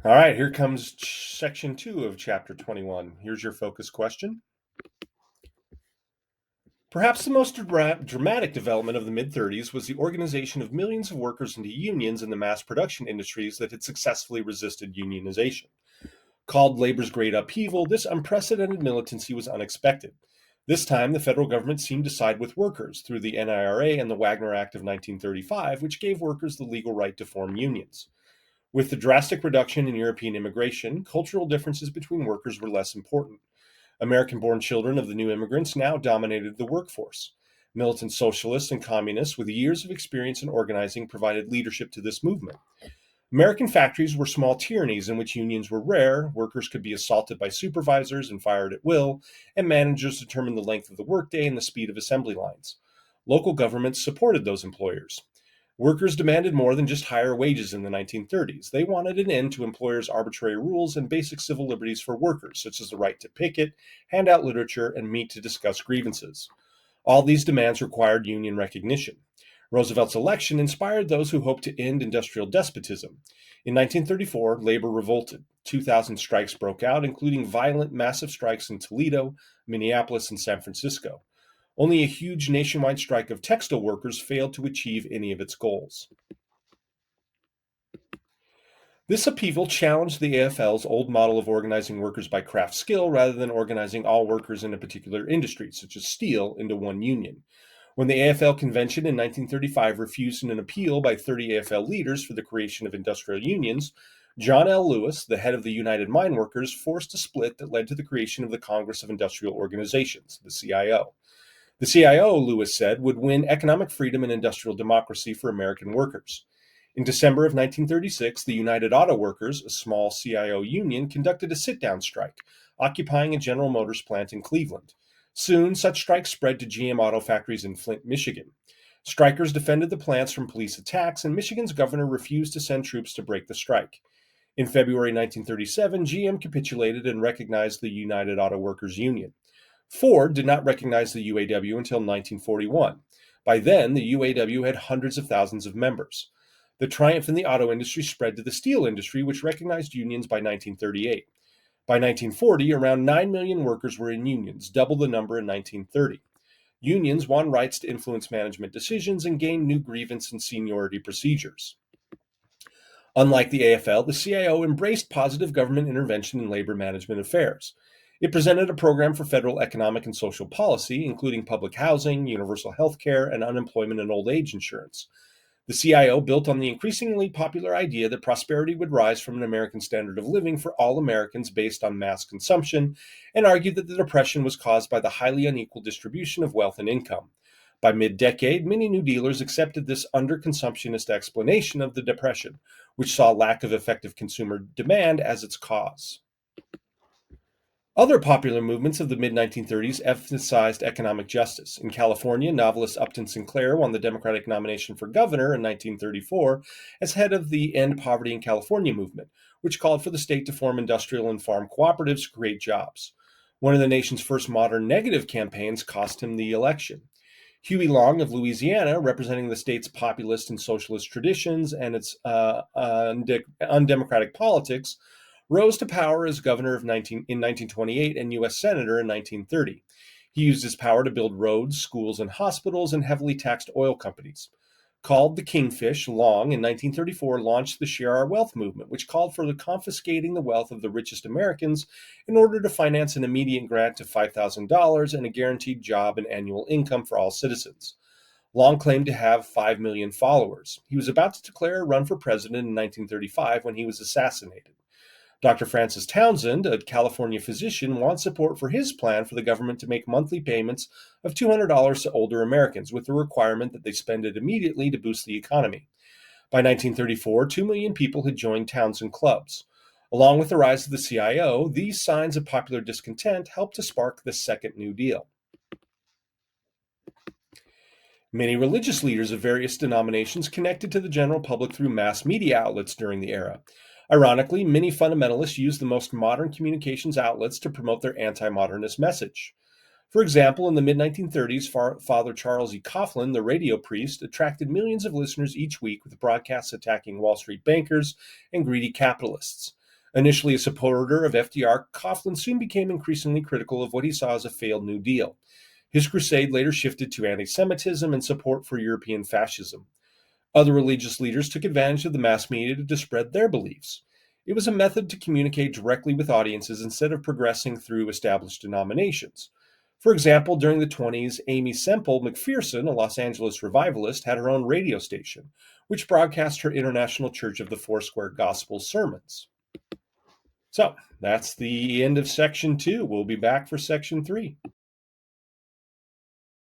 All right, here comes section 2 of chapter 21. Here's your focus question. Perhaps the most dramatic development of the mid-30s was the organization of millions of workers into unions in the mass production industries that had successfully resisted unionization. Called labor's great upheaval, this unprecedented militancy was unexpected. This time, the federal government seemed to side with workers through the NIRA and the Wagner Act of 1935, which gave workers the legal right to form unions. With the drastic reduction in European immigration, cultural differences between workers were less important. American-born children of the new immigrants now dominated the workforce. Militant socialists and communists with years of experience in organizing provided leadership to this movement. American factories were small tyrannies in which unions were rare, workers could be assaulted by supervisors and fired at will, and managers determined the length of the workday and the speed of assembly lines. Local governments supported those employers. Workers demanded more than just higher wages in the 1930s. They wanted an end to employers' arbitrary rules and basic civil liberties for workers, such as the right to picket, hand out literature, and meet to discuss grievances. All these demands required union recognition. Roosevelt's election inspired those who hoped to end industrial despotism. In 1934, labor revolted. 2,000 strikes broke out, including violent, massive strikes in Toledo, Minneapolis, and San Francisco. Only a huge nationwide strike of textile workers failed to achieve any of its goals. This upheaval challenged the AFL's old model of organizing workers by craft skill rather than organizing all workers in a particular industry, such as steel, into one union. When the AFL convention in 1935 refused an appeal by 30 AFL leaders for the creation of industrial unions, John L. Lewis, the head of the United Mine Workers, forced a split that led to the creation of the Congress of Industrial Organizations, the CIO. The CIO, Lewis said, would win economic freedom and industrial democracy for American workers. In December of 1936, the United Auto Workers, a small CIO union, conducted a sit-down strike, occupying a General Motors plant in Cleveland. Soon, such strikes spread to GM auto factories in Flint, Michigan. Strikers defended the plants from police attacks, and Michigan's governor refused to send troops to break the strike. In February 1937, GM capitulated and recognized the United Auto Workers Union. Ford did not recognize the UAW until 1941. By then, the UAW had hundreds of thousands of members. The triumph in the auto industry spread to the steel industry, which recognized unions by 1938. By 1940, around 9 million workers were in unions, double the number in 1930. Unions won rights to influence management decisions and gained new grievance and seniority procedures. Unlike the AFL, the CIO embraced positive government intervention in labor management affairs. It presented a program for federal economic and social policy, including public housing, universal health care, and unemployment and old age insurance. The CIO built on the increasingly popular idea that prosperity would rise from an American standard of living for all Americans based on mass consumption, and argued that the Depression was caused by the highly unequal distribution of wealth and income. By mid-decade, many New Dealers accepted this underconsumptionist explanation of the Depression, which saw lack of effective consumer demand as its cause. Other popular movements of the mid-1930s emphasized economic justice. In California, novelist Upton Sinclair won the Democratic nomination for governor in 1934 as head of the End Poverty in California movement, which called for the state to form industrial and farm cooperatives to create jobs. One of the nation's first modern negative campaigns cost him the election. Huey Long of Louisiana, representing the state's populist and socialist traditions and its undemocratic politics, rose to power as governor in 1928 and U.S. Senator in 1930. He used his power to build roads, schools, and hospitals and heavily taxed oil companies. Called the Kingfish, Long in 1934 launched the Share Our Wealth movement, which called for confiscating the wealth of the richest Americans in order to finance an immediate grant of $5,000 and a guaranteed job and annual income for all citizens. Long claimed to have 5 million followers. He was about to declare a run for president in 1935 when he was assassinated. Dr. Francis Townsend, a California physician, wants support for his plan for the government to make monthly payments of $200 to older Americans, with the requirement that they spend it immediately to boost the economy. By 1934, 2 million people had joined Townsend clubs. Along with the rise of the CIO, these signs of popular discontent helped to spark the Second New Deal. Many religious leaders of various denominations connected to the general public through mass media outlets during the era. Ironically, many fundamentalists used the most modern communications outlets to promote their anti-modernist message. For example, in the mid-1930s, Father Charles E. Coughlin, the radio priest, attracted millions of listeners each week with broadcasts attacking Wall Street bankers and greedy capitalists. Initially a supporter of FDR, Coughlin soon became increasingly critical of what he saw as a failed New Deal. His crusade later shifted to anti Semitism and support for European fascism. Other religious leaders took advantage of the mass media to spread their beliefs. It was a method to communicate directly with audiences instead of progressing through established denominations. For example, during the 20s, Amy Semple McPherson, a Los Angeles revivalist, had her own radio station, which broadcast her International Church of the Foursquare Gospel sermons. So that's the end of section 2. We'll be back for section 3.